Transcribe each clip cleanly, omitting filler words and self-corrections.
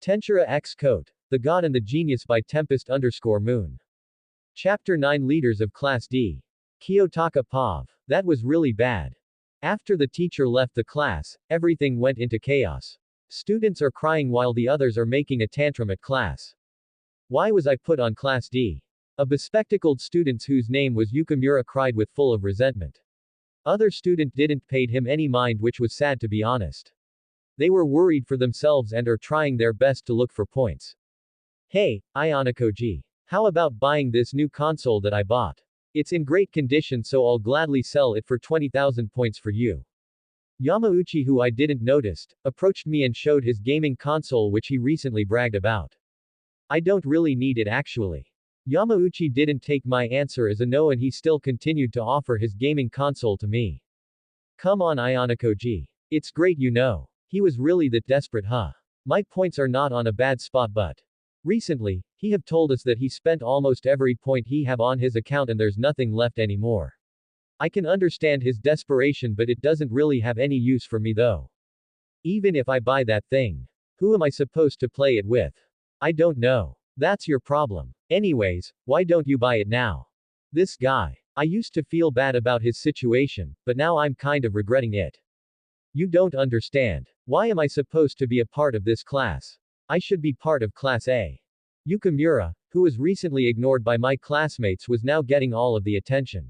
Tensura X Coat. The God and the Genius by Tempest_Moon. Chapter 9 Leaders of Class D. Kiyotaka Pav. That was really bad. After the teacher left the class, everything went into chaos. Students are crying while the others are making a tantrum at class. Why was I put on Class D? A bespectacled student whose name was Yukimura cried with full of resentment. Other student didn't paid him any mind, which was sad to be honest. They were worried for themselves and are trying their best to look for points. Hey, Ionako-ji. How about buying this new console that I bought? It's in great condition, so I'll gladly sell it for 20,000 points for you. Yamauchi, who I didn't noticed, approached me and showed his gaming console which he recently bragged about. I don't really need it actually. Yamauchi didn't take my answer as a no and he still continued to offer his gaming console to me. Come on Ionako-ji. It's great you know. He was really that desperate huh? My points are not on a bad spot but. Recently, he have told us that he spent almost every point he have on his account and there's nothing left anymore. I can understand his desperation but it doesn't really have any use for me though. Even if I buy that thing. Who am I supposed to play it with? I don't know. That's your problem. Anyways, why don't you buy it now? This guy. I used to feel bad about his situation, but now I'm kind of regretting it. You don't understand. Why am I supposed to be a part of this class? I should be part of Class A. Yukimura, who was recently ignored by my classmates, was now getting all of the attention.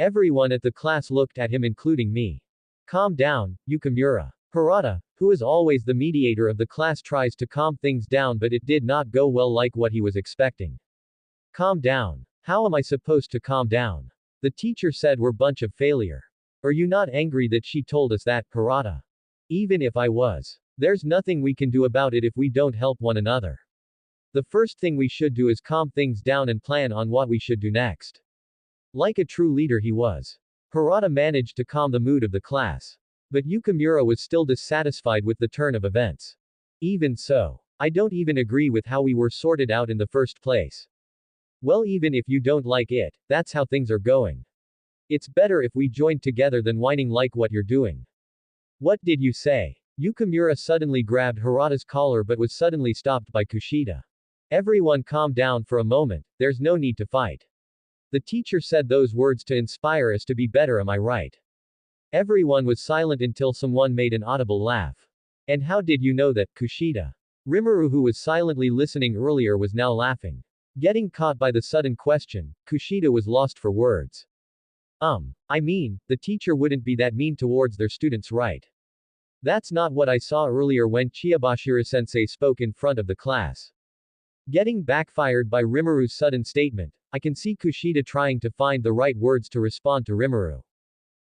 Everyone at the class looked at him including me. Calm down, Yukimura. Harada, who is always the mediator of the class, tries to calm things down but it did not go well like what he was expecting. Calm down. How am I supposed to calm down? The teacher said we're bunch of failure. Are you not angry that she told us that, Harada? Even if I was. There's nothing we can do about it if we don't help one another. The first thing we should do is calm things down and plan on what we should do next. Like a true leader he was. Harada managed to calm the mood of the class. But Yukimura was still dissatisfied with the turn of events. Even so, I don't even agree with how we were sorted out in the first place. Well, even if you don't like it, that's how things are going. It's better if we joined together than whining like what you're doing. What did you say? Yukimura suddenly grabbed Harada's collar but was suddenly stopped by Kushida. Everyone calm down for a moment, there's no need to fight. The teacher said those words to inspire us to be better, am I right? Everyone was silent until someone made an audible laugh. And how did you know that, Kushida? Rimuru, who was silently listening earlier, was now laughing. Getting caught by the sudden question, Kushida was lost for words. I mean, the teacher wouldn't be that mean towards their students, right? That's not what I saw earlier when Chiyabashira-sensei spoke in front of the class. Getting backfired by Rimuru's sudden statement, I can see Kushida trying to find the right words to respond to Rimuru.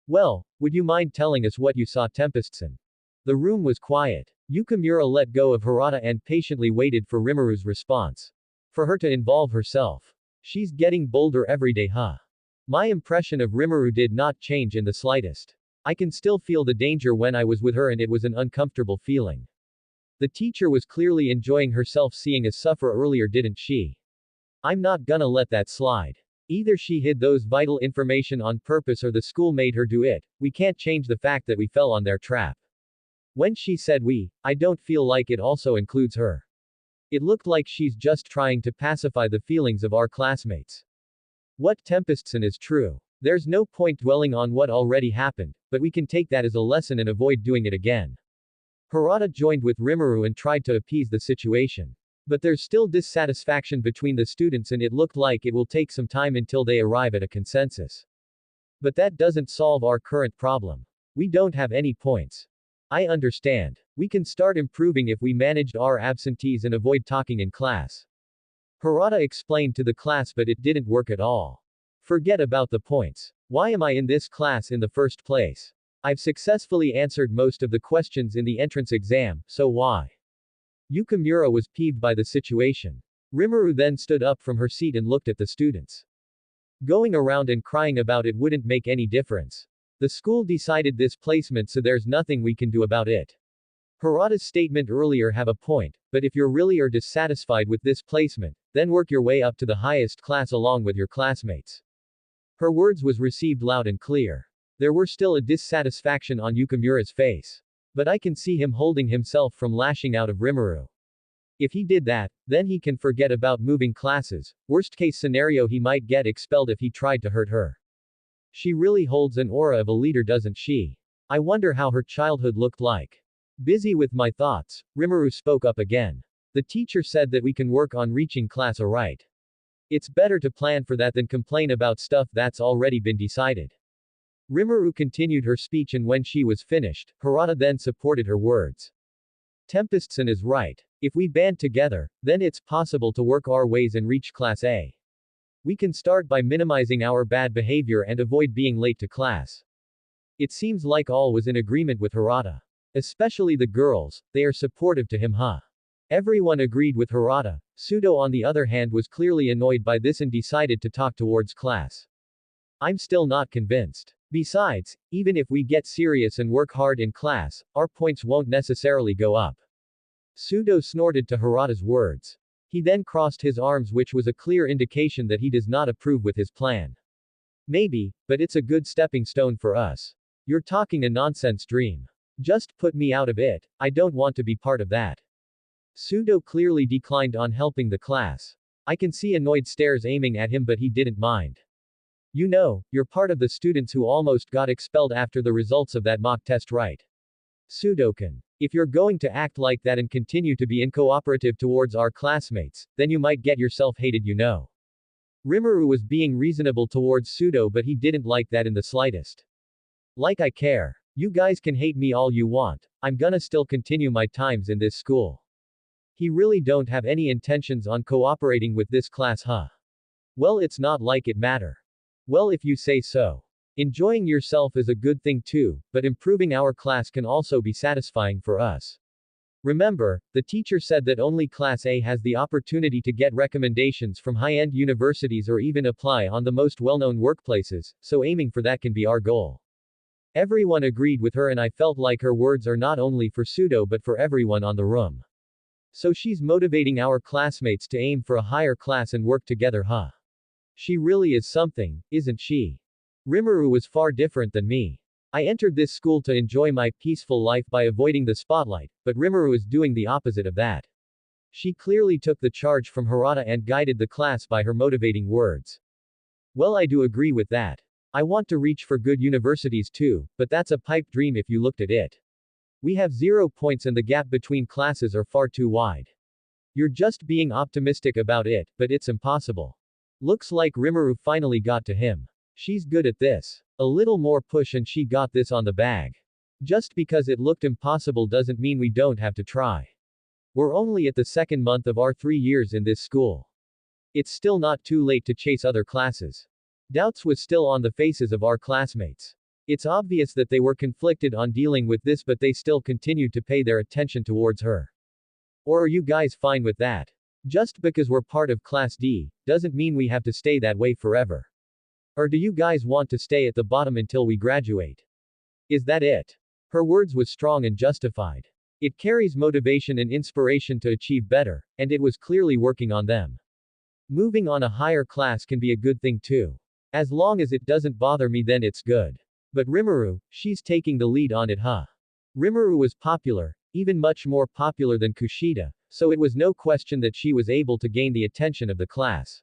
Well, would you mind telling us what you saw, Tempest-san? The room was quiet. Yukimura let go of Harada and patiently waited for Rimuru's response. For her to involve herself. She's getting bolder every day, huh? My impression of Rimuru did not change in the slightest. I can still feel the danger when I was with her and it was an uncomfortable feeling. The teacher was clearly enjoying herself seeing us suffer earlier, didn't she? I'm not gonna let that slide. Either she hid those vital information on purpose or the school made her do it. We can't change the fact that we fell on their trap. When she said we, I don't feel like it also includes her. It looked like she's just trying to pacify the feelings of our classmates. What Tempest-san is true. There's no point dwelling on what already happened, but we can take that as a lesson and avoid doing it again. Harada joined with Rimuru and tried to appease the situation. But there's still dissatisfaction between the students and it looked like it will take some time until they arrive at a consensus. But that doesn't solve our current problem. We don't have any points. I understand. We can start improving if we managed our absentees and avoid talking in class. Harada explained to the class, but it didn't work at all. Forget about the points. Why am I in this class in the first place? I've successfully answered most of the questions in the entrance exam, so why? Yukimura was peeved by the situation. Rimuru then stood up from her seat and looked at the students. Going around and crying about it wouldn't make any difference. The school decided this placement, so there's nothing we can do about it. Harada's statement earlier have a point, but if you're really are dissatisfied with this placement, then work your way up to the highest class along with your classmates. Her words was received loud and clear. There were still a dissatisfaction on Yukimura's face. But I can see him holding himself from lashing out of Rimuru. If he did that, then he can forget about moving classes. Worst case scenario, he might get expelled if he tried to hurt her. She really holds an aura of a leader, doesn't she? I wonder how her childhood looked like. Busy with my thoughts, Rimuru spoke up again. The teacher said that we can work on reaching class A. It's better to plan for that than complain about stuff that's already been decided. Rimuru continued her speech, and when she was finished, Harada then supported her words. Tempest-san is right. If we band together, then it's possible to work our ways and reach Class A. We can start by minimizing our bad behavior and avoid being late to class. It seems like all was in agreement with Harada. Especially the girls, they are supportive to him, huh? Everyone agreed with Harada. Sudo, on the other hand, was clearly annoyed by this and decided to talk towards class. I'm still not convinced. Besides, even if we get serious and work hard in class, our points won't necessarily go up. Sudo snorted to Harada's words. He then crossed his arms, which was a clear indication that he does not approve with his plan. Maybe, but it's a good stepping stone for us. You're talking a nonsense dream. Just put me out of it, I don't want to be part of that. Sudo clearly declined on helping the class. I can see annoyed stares aiming at him, but he didn't mind. You know, you're part of the students who almost got expelled after the results of that mock test, right? Sudokan. If you're going to act like that and continue to be uncooperative towards our classmates, then you might get yourself hated, you know. Rimuru was being reasonable towards Sudo, but he didn't like that in the slightest. Like I care. You guys can hate me all you want, I'm gonna still continue my times in this school. He really don't have any intentions on cooperating with this class, huh? Well, it's not like it matter. Well, if you say so. Enjoying yourself is a good thing too, but improving our class can also be satisfying for us. Remember, the teacher said that only Class A has the opportunity to get recommendations from high-end universities or even apply on the most well-known workplaces, so aiming for that can be our goal. Everyone agreed with her, and I felt like her words are not only for Sudo but for everyone on the room. So she's motivating our classmates to aim for a higher class and work together, huh? She really is something, isn't she? Rimuru was far different than me. I entered this school to enjoy my peaceful life by avoiding the spotlight, but Rimuru is doing the opposite of that. She clearly took the charge from Harada and guided the class by her motivating words. Well, I do agree with that. I want to reach for good universities too, but that's a pipe dream if you looked at it. We have 0 points and the gap between classes are far too wide. You're just being optimistic about it, but it's impossible. Looks like Rimuru finally got to him. She's good at this. A little more push and she got this on the bag. Just because it looked impossible doesn't mean we don't have to try. We're only at the second month of our 3 years in this school. It's still not too late to chase other classes. Doubts was still on the faces of our classmates. It's obvious that they were conflicted on dealing with this, but they still continued to pay their attention towards her. Or are you guys fine with that? Just because we're part of Class D, doesn't mean we have to stay that way forever. Or do you guys want to stay at the bottom until we graduate? Is that it? Her words was strong and justified. It carries motivation and inspiration to achieve better, and it was clearly working on them. Moving on a higher class can be a good thing too. As long as it doesn't bother me, then it's good. But Rimuru, she's taking the lead on it, huh? Rimuru was popular, even much more popular than Kushida, so it was no question that she was able to gain the attention of the class.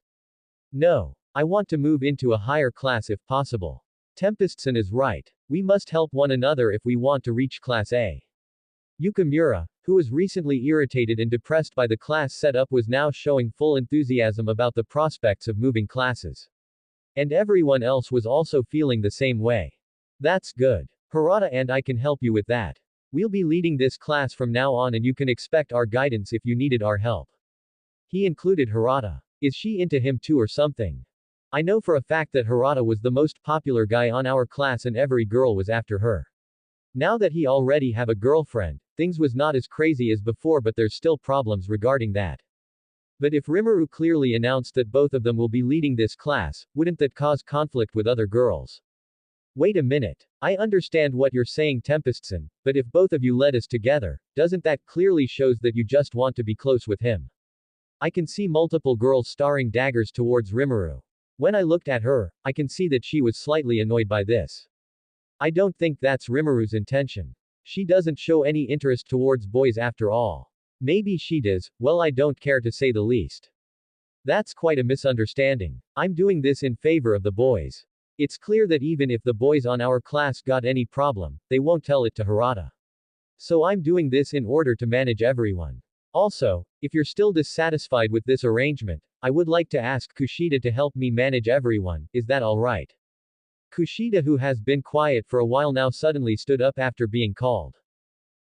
No. I want to move into a higher class if possible. Tempest-san is right. We must help one another if we want to reach Class A. Yukamura, who was recently irritated and depressed by the class setup, was now showing full enthusiasm about the prospects of moving classes. And everyone else was also feeling the same way. That's good. Harada and I can help you with that. We'll be leading this class from now on and you can expect our guidance if you needed our help. He included Harada. Is she into him too or something? I know for a fact that Harada was the most popular guy on our class and every girl was after her. Now that he already have a girlfriend, things was not as crazy as before, but there's still problems regarding that. But if Rimuru clearly announced that both of them will be leading this class, wouldn't that cause conflict with other girls? Wait a minute. I understand what you're saying, Tempest-san, but if both of you led us together, doesn't that clearly shows that you just want to be close with him? I can see multiple girls staring daggers towards Rimuru. When I looked at her, I can see that she was slightly annoyed by this. I don't think that's Rimuru's intention. She doesn't show any interest towards boys after all. Maybe she does, well I don't care to say the least. That's quite a misunderstanding. I'm doing this in favor of the boys. It's clear that even if the boys on our class got any problem, they won't tell it to Harada. So I'm doing this in order to manage everyone. Also, if you're still dissatisfied with this arrangement, I would like to ask Kushida to help me manage everyone, is that alright? Kushida, who has been quiet for a while now, suddenly stood up after being called.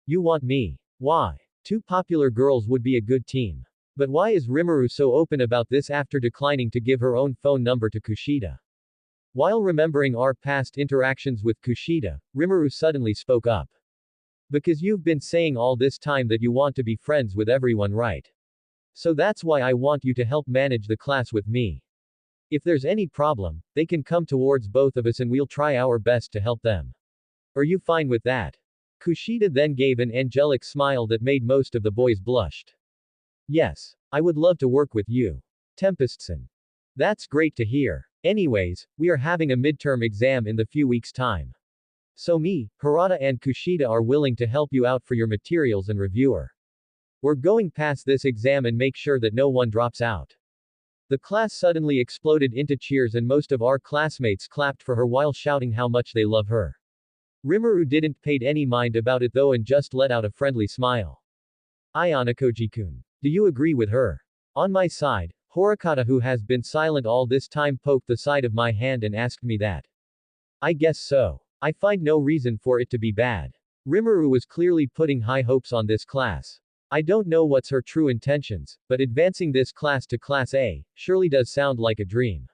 You want me? Why? Two popular girls would be a good team. But why is Rimuru so open about this after declining to give her own phone number to Kushida? While remembering our past interactions with Kushida, Rimuru suddenly spoke up. Because you've been saying all this time that you want to be friends with everyone, right? So that's why I want you to help manage the class with me. If there's any problem, they can come towards both of us and we'll try our best to help them. Are you fine with that? Kushida then gave an angelic smile that made most of the boys blushed. Yes. I would love to work with you. Tempest-san. That's great to hear. Anyways, we are having a midterm exam in the few weeks' time. So me, Harada and Kushida are willing to help you out for your materials and reviewer. We're going past this exam and make sure that no one drops out. The class suddenly exploded into cheers and most of our classmates clapped for her while shouting how much they love her. Rimuru didn't pay any mind about it though and just let out a friendly smile. Ayanokoji-kun. Do you agree with her? On my side, Horikata, who has been silent all this time, poked the side of my hand and asked me that. I guess so. I find no reason for it to be bad. Rimuru was clearly putting high hopes on this class. I don't know what's her true intentions, but advancing this class to Class A surely does sound like a dream.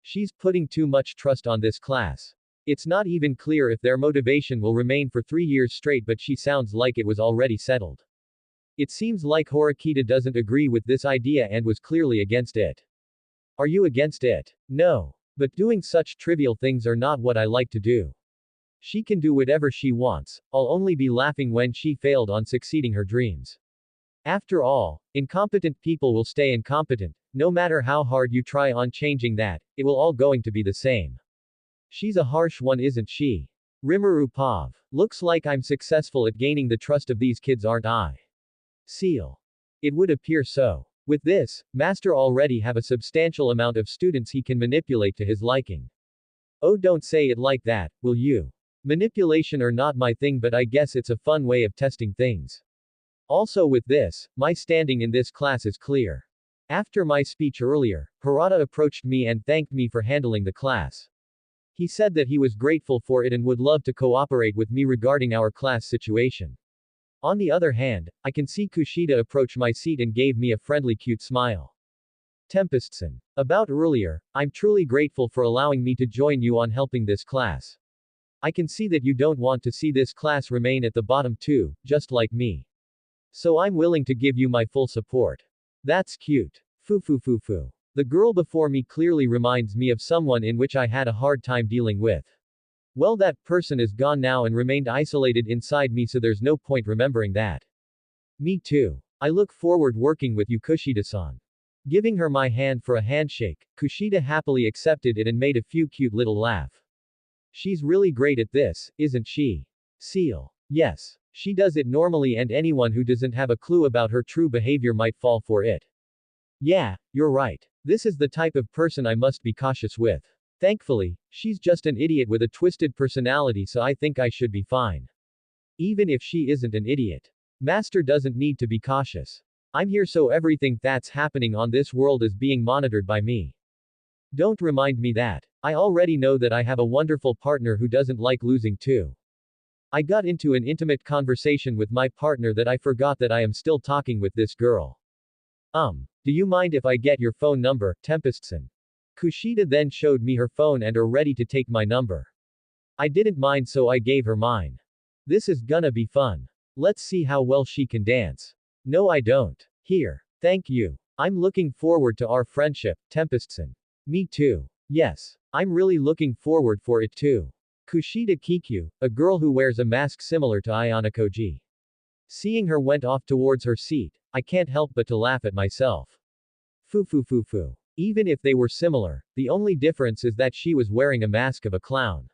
She's putting too much trust on this class. It's not even clear if their motivation will remain for 3 years straight, but she sounds like it was already settled. It seems like Horikita doesn't agree with this idea and was clearly against it. Are you against it? No. But doing such trivial things are not what I like to do. She can do whatever she wants, I'll only be laughing when she failed on succeeding her dreams. After all, incompetent people will stay incompetent, no matter how hard you try on changing that, it will all going to be the same. She's a harsh one, isn't she? Rimuru Pav. Looks like I'm successful at gaining the trust of these kids, aren't I? Seal. It would appear so. With this, Master already have a substantial amount of students he can manipulate to his liking. Oh, don't say it like that, will you? Manipulation are not my thing, but I guess it's a fun way of testing things. Also with this, my standing in this class is clear. After my speech earlier, Harada approached me and thanked me for handling the class. He said that he was grateful for it and would love to cooperate with me regarding our class situation. On the other hand, I can see Kushida approach my seat and gave me a friendly cute smile. Tempest-san. About earlier, I'm truly grateful for allowing me to join you on helping this class. I can see that you don't want to see this class remain at the bottom too, just like me. So I'm willing to give you my full support. That's cute. Foo. The girl before me clearly reminds me of someone in which I had a hard time dealing with. Well, that person is gone now and remained isolated inside me, so there's no point remembering that. Me too. I look forward working with you, Kushida-san. Giving her my hand for a handshake, Kushida happily accepted it and made a few cute little laugh. She's really great at this, isn't she? Seal. Yes. She does it normally and anyone who doesn't have a clue about her true behavior might fall for it. Yeah, you're right. This is the type of person I must be cautious with. Thankfully, she's just an idiot with a twisted personality, so I think I should be fine. Even if she isn't an idiot. Master doesn't need to be cautious. I'm here so everything that's happening on this world is being monitored by me. Don't remind me that. I already know that I have a wonderful partner who doesn't like losing too. I got into an intimate conversation with my partner that I forgot that I am still talking with this girl. Do you mind if I get your phone number, Tempest-san? Kushida then showed me her phone and are ready to take my number. I didn't mind, so I gave her mine. This is gonna be fun. Let's see how well she can dance. No, I don't. Here. Thank you. I'm looking forward to our friendship, Tempest-san. Me too. Yes. I'm really looking forward for it too. Kushida Kikyu, a girl who wears a mask similar to Ayanokoji. Seeing her went off towards her seat, I can't help but to laugh at myself. Foo. Even if they were similar, the only difference is that she was wearing a mask of a clown.